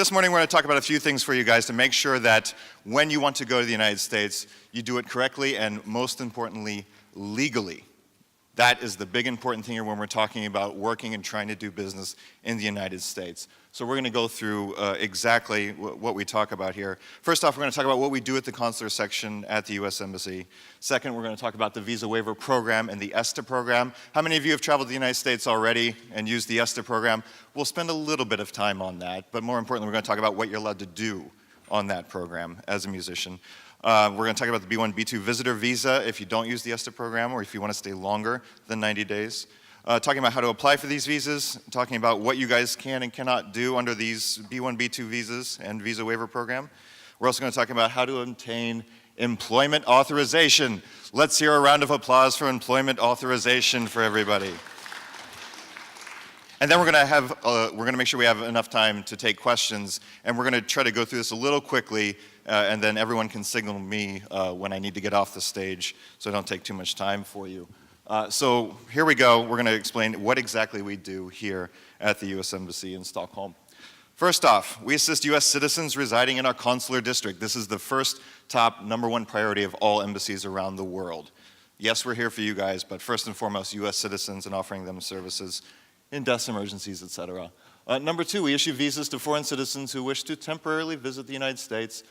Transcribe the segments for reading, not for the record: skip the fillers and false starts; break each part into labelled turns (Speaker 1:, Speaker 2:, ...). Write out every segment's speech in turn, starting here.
Speaker 1: this morning we're going to talk about a few things for you guys to make sure that when you want to go to the United States, you do it correctly and most importantly, legally. That is the big important thing here when we're talking about working and trying to do business in the United States. So we're going to go through exactly what we talk about here. First off, we're going to talk about what we do at the consular section at the U.S. Embassy. Second, we're going to talk about the visa waiver program and the ESTA program. How many of you have traveled to the United States already and used the ESTA program? We'll spend a little bit of time on that, but more importantly, we're going to talk about what you're allowed to do on that program as a musician. We're going to talk about the B1, B2 visitor visa if you don't use the ESTA program or if you want to stay longer than 90 days. Talking about how to apply for these visas, talking about what you guys can and cannot do under these B1, B2 visas and visa waiver program. We're also going to talk about how to obtain employment authorization. Let's hear a round of applause for employment authorization for everybody. And then we're going to make sure we have enough time to take questions, and we're going to try to go through this a little quickly, and then everyone can signal me when I need to get off the stage, so I don't take too much time for you. So here we go. We're going to explain what exactly we do here at the U.S. Embassy in Stockholm. First off, we assist U.S. citizens residing in our consular district. This is the first top #1 priority of all embassies around the world. Yes, we're here for you guys, but first and foremost, U.S. citizens and offering them services in deaths, emergencies, etc. Number 2, we issue visas to foreign citizens who wish to temporarily visit the United States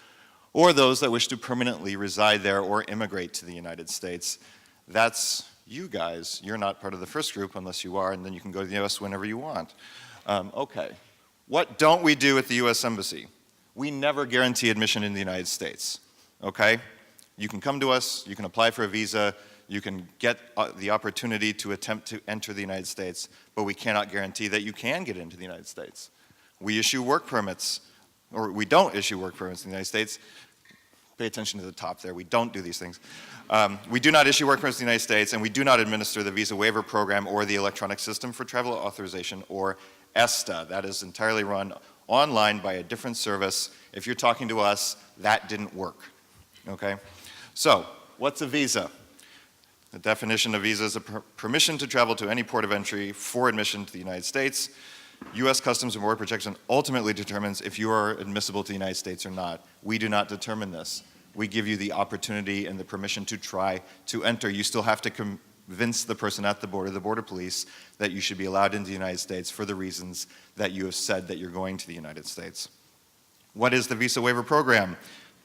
Speaker 1: or those that wish to permanently reside there or immigrate to the United States. That's you guys. You're not part of the first group unless you are, and then you can go to the U.S. whenever you want. Okay. What don't we do at the U.S. Embassy? We never guarantee admission in the United States. Okay? You can come to us, you can apply for a visa, you can get the opportunity to attempt to enter the United States, but we cannot guarantee that you can get into the United States. We issue work permits, or we don't issue work permits in the United States. Pay attention to the top there. We don't do these things. We do not issue work permits in the United States, and we do not administer the visa waiver program or the electronic system for travel authorization, or ESTA. That is entirely run online by a different service. If you're talking to us, that didn't work. Okay? So, what's a visa? The definition of visa is a permission to travel to any port of entry for admission to the United States. U.S. Customs and Border Protection ultimately determines if you are admissible to the United States or not. We do not determine this. We give you the opportunity and the permission to try to enter. You still have to convince the person at the border police, that you should be allowed into the United States for the reasons that you have said that you're going to the United States. What is the visa waiver program?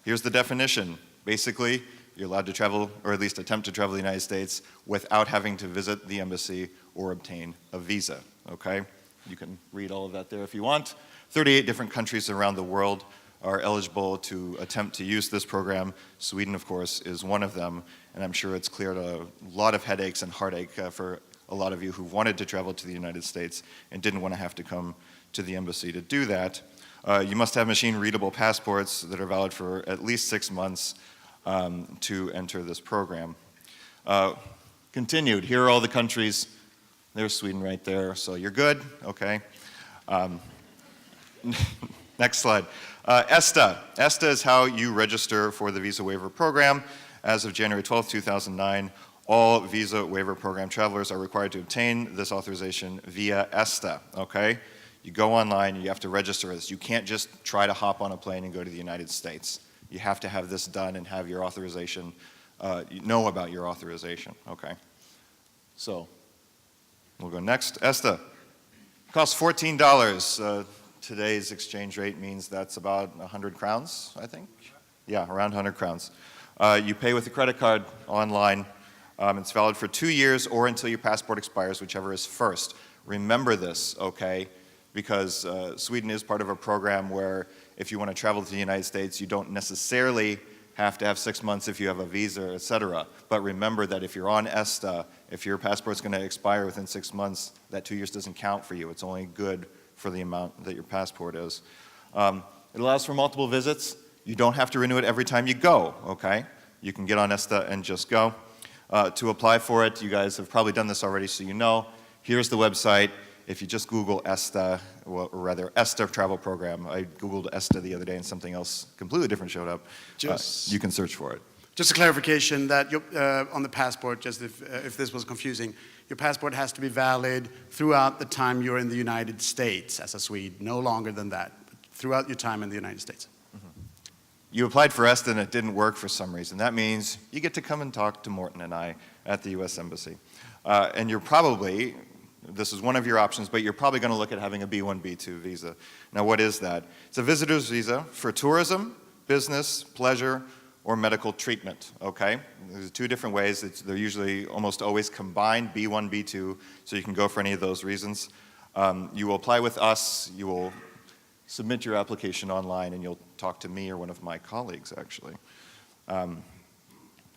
Speaker 1: Here's the definition. Basically, you're allowed to travel, or at least attempt to travel to the United States without having to visit the embassy or obtain a visa, okay? You can read all of that there if you want. 38 different countries around the world are eligible to attempt to use this program. Sweden, of course, is one of them, and I'm sure it's cleared a lot of headaches and heartache for a lot of you who wanted to travel to the United States and didn't want to have to come to the embassy to do that. You must have machine-readable passports that are valid for at least 6 months to enter this program. Continued, here are all the countries. There's Sweden right there, so you're good, okay. Next slide. ESTA. ESTA is how you register for the visa waiver program. As of January 12, 2009, all visa waiver program travelers are required to obtain this authorization via ESTA, okay? You go online, you have to register this. You can't just try to hop on a plane and go to the United States. You have to have this done and have your authorization, know about your authorization, okay? So, we'll go next. ESTA. Costs $14. Today's exchange rate means that's about 100 crowns, I think? Yeah, around 100 crowns. You pay with a credit card online. It's valid for 2 years or until your passport expires, whichever is first. Remember this, okay? Because Sweden is part of a program where if you want to travel to the United States, you don't necessarily have to have 6 months if you have a visa, etc. But remember that if you're on ESTA, if your passport's going to expire within 6 months, that 2 years doesn't count for you. It's only good for the amount that your passport is. It allows for multiple visits. You don't have to renew it every time you go, okay? You can get on ESTA and just go. To apply for it, you guys have probably done this already, so you know. Here's the website. If you just Google ESTA, or rather ESTA travel program, I Googled ESTA the other day and something else completely different showed up. You can search for it.
Speaker 2: Just a clarification that on the passport, just if this was confusing, your passport has to be valid throughout the time you're in the United States as a Swede, no longer than that. throughout your time in the United States.
Speaker 1: You applied for ESTA and it didn't work for some reason. That means you get to come and talk to Morten and I at the US Embassy. And you're probably, this is one of your options, but you're probably going to look at having a B1, B2 visa. Now what is that? It's a visitor's visa for tourism, business, pleasure, or medical treatment, okay? There's two different ways. They're usually almost always combined, B1, B2, so you can go for any of those reasons. You will apply with us, you will submit your application online, and you'll talk to me or one of my colleagues, actually.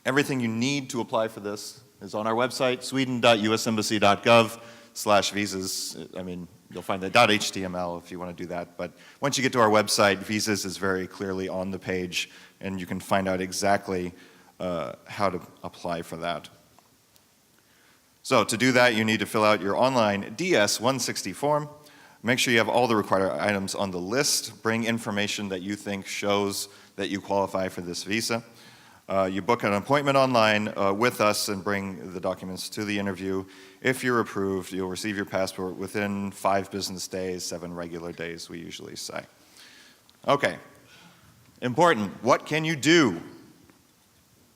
Speaker 1: Everything you need to apply for this is on our website, sweden.usembassy.gov/visas. I mean, you'll find the .html if you want to do that, but once you get to our website, visas is very clearly on the page, and you can find out exactly how to apply for that. So to do that, you need to fill out your online DS-160 form. Make sure you have all the required items on the list. Bring information that you think shows that you qualify for this visa. You book an appointment online with us and bring the documents to the interview. If you're approved, you'll receive your passport within 5 business days, 7 regular days, we usually say. Okay, important, what can you do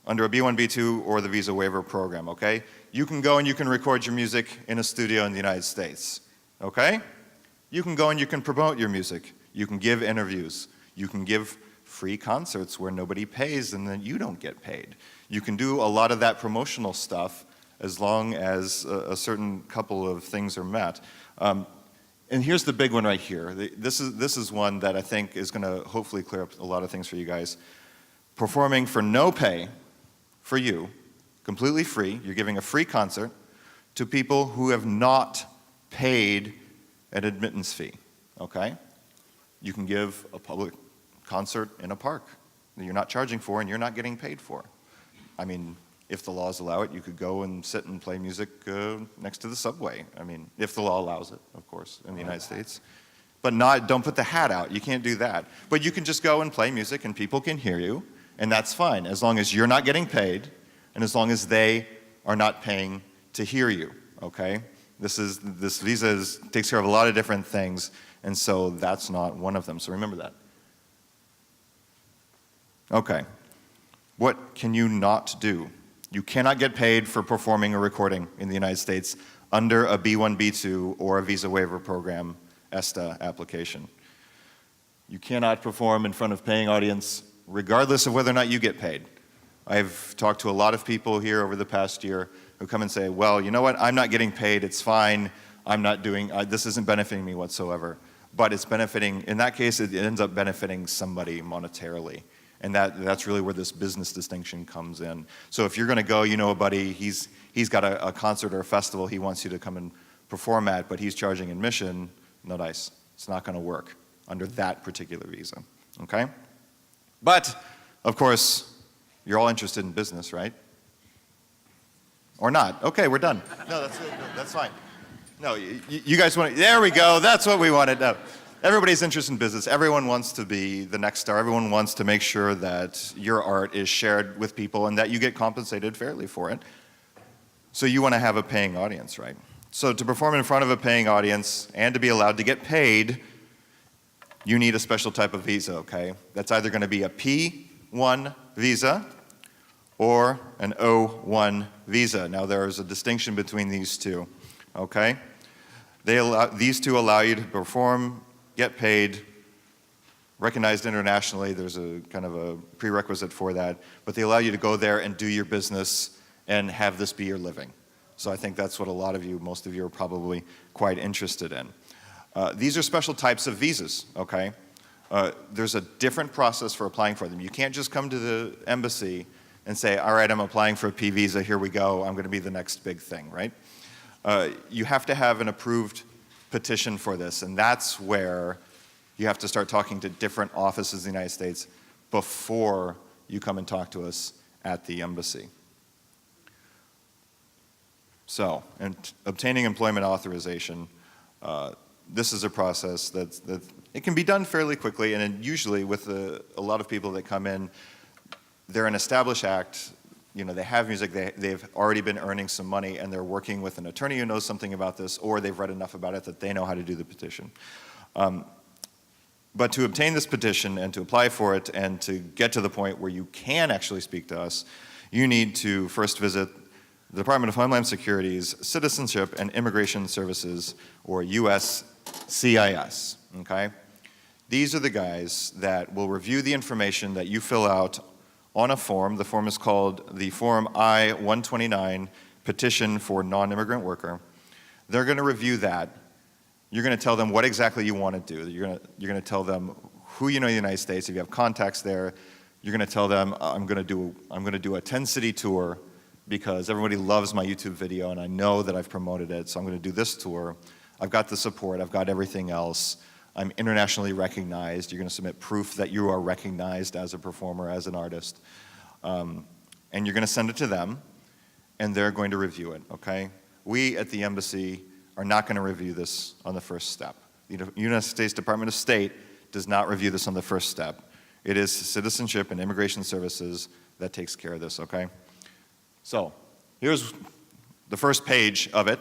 Speaker 1: under a B1, B2 or the visa waiver program, okay? You can go and you can record your music in a studio in the United States, okay? You can go and you can promote your music. You can give interviews. You can give free concerts where nobody pays and then you don't get paid. You can do a lot of that promotional stuff as long as a certain couple of things are met. And here's the big one right here. This is one that I think is going to hopefully clear up a lot of things for you guys. Performing for no pay for you, completely free. You're giving a free concert to people who have not paid an admittance fee, okay? You can give a public concert in a park that you're not charging for and you're not getting paid for. I mean, if the laws allow it, you could go and sit and play music next to the subway. I mean, if the law allows it, of course, in the United States. But don't put the hat out, you can't do that. But you can just go and play music and people can hear you, and that's fine, as long as you're not getting paid and as long as they are not paying to hear you, okay? This visa takes care of a lot of different things, and so that's not one of them, so remember that. Okay, what can you not do? You cannot get paid for performing or recording in the United States under a B1, B2 or a visa waiver program ESTA application. You cannot perform in front of paying audience regardless of whether or not you get paid. I've talked to a lot of people here over the past year who come and say, well, you know what, I'm not getting paid, it's fine, I'm not doing, this isn't benefiting me whatsoever. But it's benefiting, in that case, it ends up benefiting somebody monetarily. And that's really where this business distinction comes in. So if you're gonna go, you know a buddy, he's got a concert or a festival he wants you to come and perform at, but he's charging admission, no dice. It's not gonna work under that particular visa, okay? But, of course, you're all interested in business, right? Or not? Okay, we're done. No, that's fine. No, you guys want to, there we go, that's what we wanted. No. Everybody's interested in business. Everyone wants to be the next star. Everyone wants to make sure that your art is shared with people and that you get compensated fairly for it. So you want to have a paying audience, right? So to perform in front of a paying audience and to be allowed to get paid, you need a special type of visa, okay? That's either going to be a P1 visa or an O1 visa. Now there's a distinction between these two, okay? These two allow you to perform, get paid, recognized internationally. There's a kind of a prerequisite for that, but they allow you to go there and do your business and have this be your living. So I think that's what a lot of you, most of you are probably quite interested in. These are special types of visas, okay? There's a different process for applying for them. You can't just come to the embassy and say, all right, I'm applying for a P visa, here we go, I'm gonna be the next big thing, right? You have to have an approved petition for this, and that's where you have to start talking to different offices in the United States before you come and talk to us at the embassy. So, obtaining employment authorization, this is a process that it can be done fairly quickly, and usually with a lot of people that come in, they're an established act, you know, they have music, they've already been earning some money, and they're working with an attorney who knows something about this, or they've read enough about it that they know how to do the petition. But to obtain this petition and to apply for it and to get to the point where you can actually speak to us, you need to first visit the Department of Homeland Security's Citizenship and Immigration Services, or USCIS, okay? These are the guys that will review the information that you fill out on a form. The form is called the Form I-129, Petition for Non-Immigrant Worker. They're going to review that. You're going to tell them what exactly you want to do. You're going to tell them who you know in the United States. If you have contacts there, you're going to tell them, I'm going to do a 10-city tour because everybody loves my YouTube video and I know that I've promoted it, so I'm going to do this tour. I've got the support. I've got everything else. I'm internationally recognized. You're going to submit proof that you are recognized as a performer, as an artist. And you're going to send it to them, and they're going to review it, okay? We at the embassy are not going to review this on the first step. The United States Department of State does not review this on the first step. It is Citizenship and Immigration Services that takes care of this, okay? So, here's the first page of it.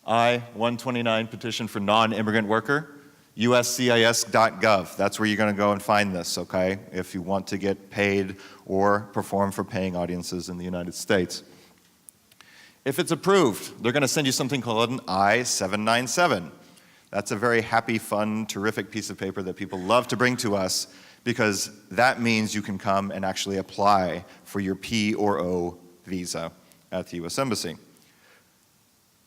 Speaker 1: I-129 Petition for Non-Immigrant Worker, uscis.gov. That's where you're going to go and find this, okay? If you want to get paid or perform for paying audiences in the United States. If it's approved, they're going to send you something called an I-797. That's a very happy, fun, terrific piece of paper that people love to bring to us because that means you can come and actually apply for your P or O visa at the U.S. Embassy.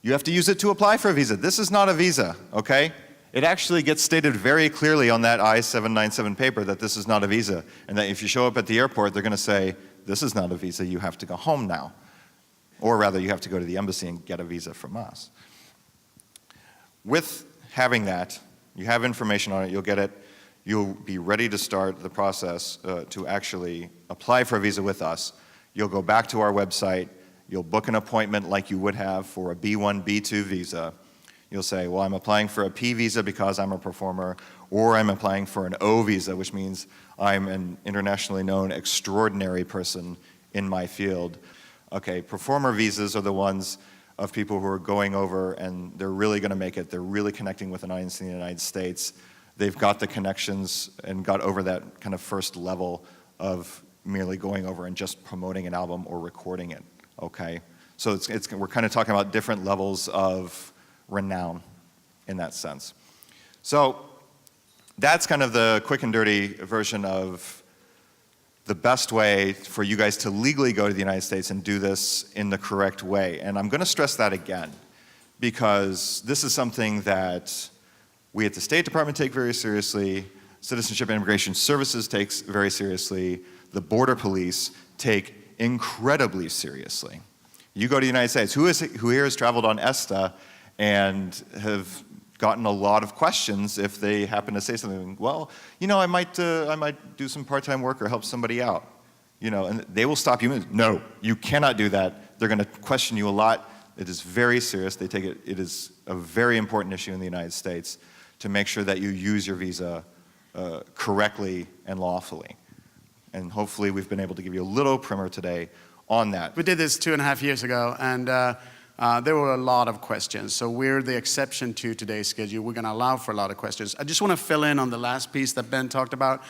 Speaker 1: You have to use it to apply for a visa. This is not a visa, okay? It actually gets stated very clearly on that I-797 paper that this is not a visa, and that if you show up at the airport, they're going to say, this is not a visa, you have to go home now. Or rather, you have to go to the embassy and get a visa from us. With having that, you have information on it, you'll get it, you'll be ready to start the process to actually apply for a visa with us. You'll go back to our website, you'll book an appointment like you would have for a B1, B2 visa. You'll say, well, I'm applying for a P visa because I'm a performer, or I'm applying for an O visa, which means I'm an internationally known extraordinary person in my field. Okay, performer visas are the ones of people who are going over and they're really going to make it. They're really connecting with an audience in the United States. They've got the connections and got over that kind of first level of merely going over and just promoting an album or recording it, okay? So we're kind of talking about different levels of renown in that sense. So that's kind of the quick and dirty version of the best way for you guys to legally go to the United States and do this in the correct way. And I'm going to stress that again, because this is something that we at the State Department take very seriously, Citizenship and Immigration Services takes very seriously, the Border Police take incredibly seriously. You go to the United States, who here has traveled on ESTA and have gotten a lot of questions if they happen to say something, well, you know, I might do some part-time work or help somebody out, you know, and they will stop you. No, you cannot do that. They're going to question you a lot. It is very serious. They take it. It is a very important issue in the United States to make sure that you use your visa correctly and lawfully. And hopefully we've been able to give you a little primer today on that.
Speaker 2: We did this 2.5 years ago, and there were a lot of questions. So we're the exception to today's schedule. We're going to allow for a lot of questions. I just want to fill in on the last piece that Ben talked about,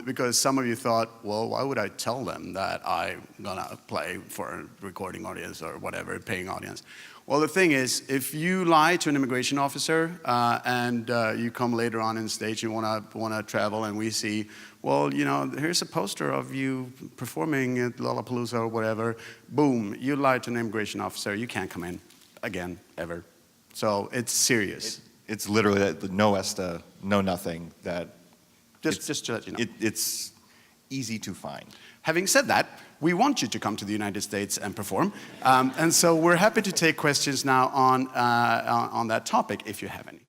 Speaker 2: because some of you thought, well, why would I tell them that I'm going to play for a recording audience or whatever, a paying audience? Well, the thing is, if you lie to an immigration officer and you come later on in stage, you want to travel, and we see, well, you know, here's a poster of you performing at Lollapalooza or whatever. Boom, you lied to an immigration officer. You can't come in again, ever. So it's serious.
Speaker 1: It's literally no ESTA, no nothing. That
Speaker 2: just to let you know.
Speaker 1: It's easy to find.
Speaker 2: Having said that, we want you to come to the United States and perform. And so we're happy to take questions now on that topic if you have any.